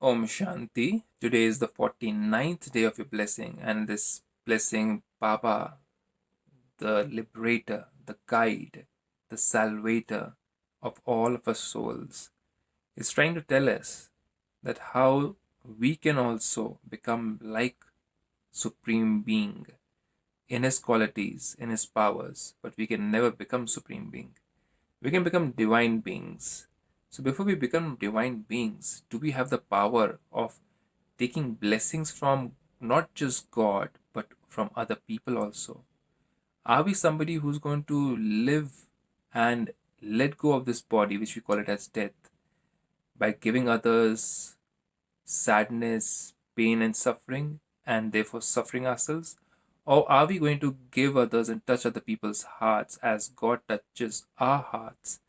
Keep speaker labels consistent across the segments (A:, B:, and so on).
A: Om Shanti. Today is the 49th day of your blessing, and this blessing, Baba, the liberator, the guide, the salvator of all of our souls, is trying to tell us that how we can also become like Supreme Being in His qualities, in His powers, but we can never become Supreme Being. We can become divine beings. So, before we become divine beings, do we have the power of taking blessings from not just God, but from other people also? Are we somebody who's going to live and let go of this body, which we call it as death, by giving others sadness, pain, and suffering, and therefore suffering ourselves? Or are we going to give others and touch other people's hearts as God touches our hearts?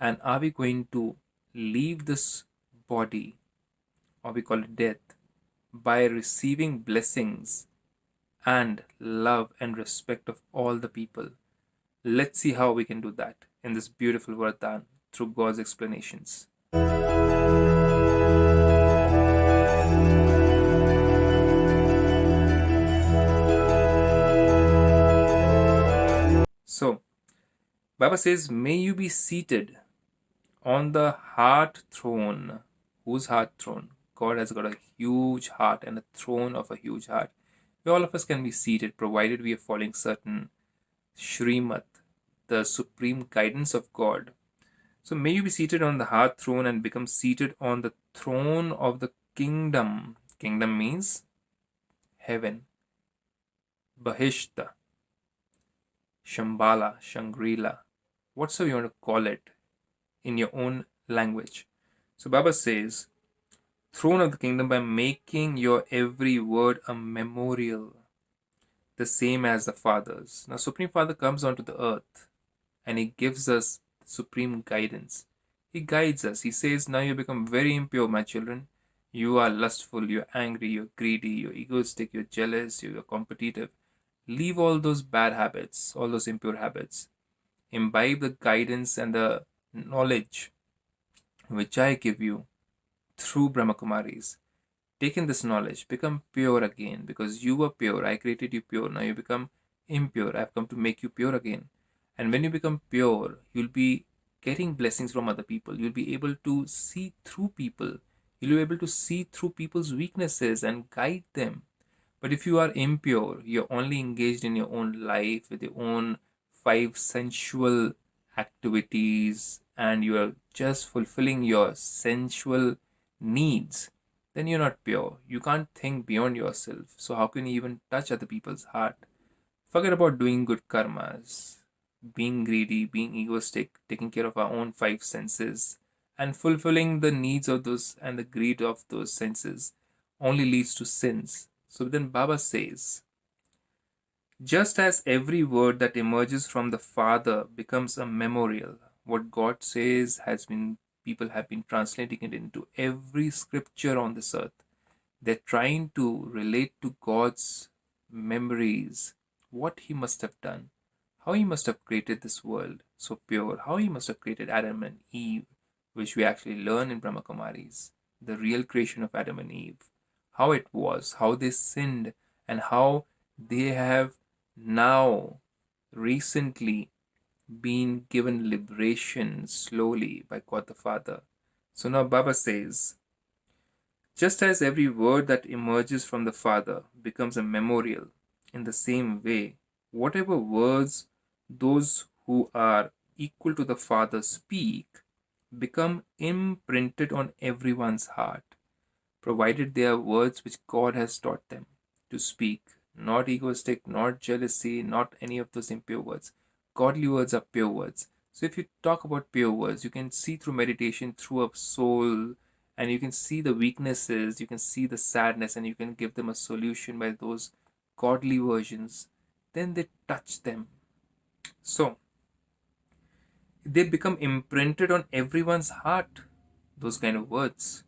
A: And are we going to leave this body, or we call it death, by receiving blessings and love and respect of all the people? Let's see how we can do that in this beautiful Vardhan through God's explanations. So, Baba says, may you be seated on the heart throne. Whose heart throne? God has got a huge heart and a throne of a huge heart. All of us can be seated provided we are following certain Shrimat, the supreme guidance of God. So may you be seated on the heart throne and become seated on the throne of the kingdom. Kingdom means heaven, Bahishta, Shambhala, Shangrila, whatsoever you want to call it in your own language. So Baba says, throne of the kingdom by making your every word a memorial, the same as the Father's. Now, Supreme Father comes onto the earth and He gives us supreme guidance. He guides us. He says, now you become very impure, my children. You are lustful, you're angry, you're greedy, you're egoistic, you're jealous, you're competitive. Leave all those bad habits, all those impure habits. Imbibe the guidance and the knowledge which I give you through Brahmakumaris. Take in this knowledge, become pure again, because you were pure. I created you pure. Now you become impure. I've come to make you pure again. And when you become pure, you'll be getting blessings from other people. You'll be able to see through people. You'll be able to see through people's weaknesses and guide them. But if you are impure, you're only engaged in your own life with your own five sensual activities, and you are just fulfilling your sensual needs, then you're not pure. You can't think beyond yourself. So, how can you even touch other people's heart? Forget about doing good karmas, being greedy, being egoistic, taking care of our own five senses, and fulfilling the needs of those and the greed of those senses only leads to sins. So then Baba says, just as every word that emerges from the Father becomes a memorial, what God says has been, people have been translating it into every scripture on this earth. They're trying to relate to God's memories, what He must have done, how He must have created this world so pure, how He must have created Adam and Eve, which we actually learn in Brahmakumaris, the real creation of Adam and Eve, how it was, how they sinned, and how they have now recently been given liberation slowly by God the Father. So now Baba says, just as every word that emerges from the Father becomes a memorial, in the same way, whatever words those who are equal to the Father speak become imprinted on everyone's heart, provided they are words which God has taught them to speak, not egoistic, not jealousy, not any of those impure words. Godly words are pure words. So if you talk about pure words, you can see through meditation, through a soul, and you can see the weaknesses, you can see the sadness, and you can give them a solution by those godly versions. Then they touch them. So they become imprinted on everyone's heart, those kind of words.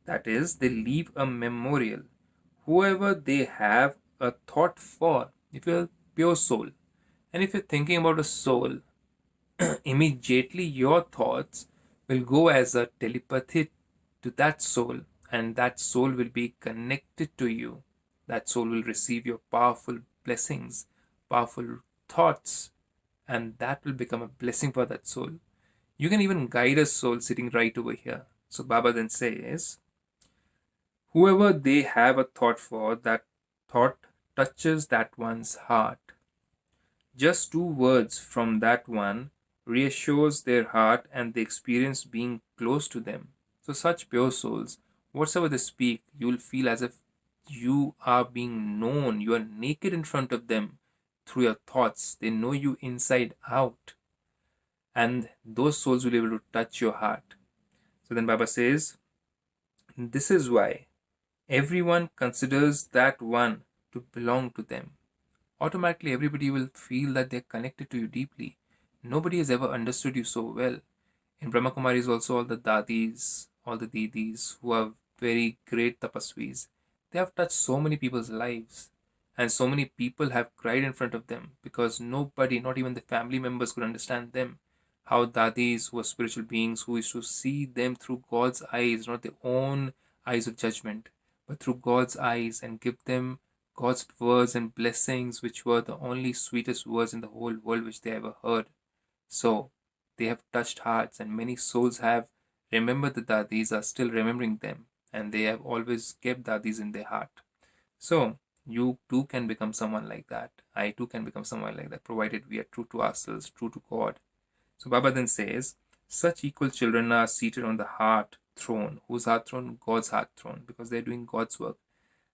A: That is, they leave a memorial. Whoever they have a thought for, if you're a pure soul, and if you're thinking about a soul, immediately your thoughts will go as a telepathy to that soul and that soul will be connected to you. That soul will receive your powerful blessings, powerful thoughts, and that will become a blessing for that soul. You can even guide a soul sitting right over here. So Baba then says, whoever they have a thought for, that thought touches that one's heart. Just two words from that one reassures their heart and they experience being close to them. So such pure souls, whatsoever they speak, you will feel as if you are being known. You are naked in front of them through your thoughts. They know you inside out. And those souls will be able to touch your heart. So then Baba says, this is why everyone considers that one to belong to them. Automatically everybody will feel that they're connected to you deeply. Nobody has ever understood you so well. In Brahmakumaris also all the dadis, all the didis who are very great tapasvis, they have touched so many people's lives. And so many people have cried in front of them because nobody, not even the family members, could understand them. How dadis who are spiritual beings who used to see them through God's eyes, not their own eyes of judgment, but through God's eyes and give them God's words and blessings, which were the only sweetest words in the whole world which they ever heard. So they have touched hearts, and many souls have remembered the dadis, are still remembering them, and they have always kept dadis in their heart. So you too can become someone like that. I too can become someone like that, provided we are true to ourselves, true to God. So Baba then says, such equal children are seated on the heart throne. Whose heart throne? God's heart throne, because they're doing God's work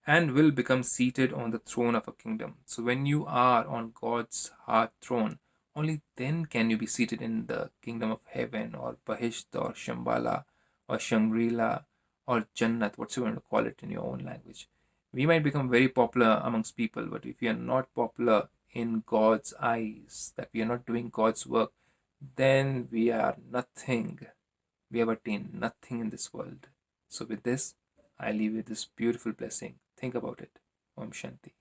A: and will become seated on the throne of a kingdom. So when you are on God's heart throne, only then can you be seated in the kingdom of heaven or Bahisht or Shambhala or Shangri-La or Jannat, whatsoever you want to call it in your own language. We might become very popular amongst people, but if we are not popular in God's eyes, that we are not doing God's work, then we are nothing. We have attained nothing in this world. So with this, I leave you this beautiful blessing. Think about it. Om Shanti.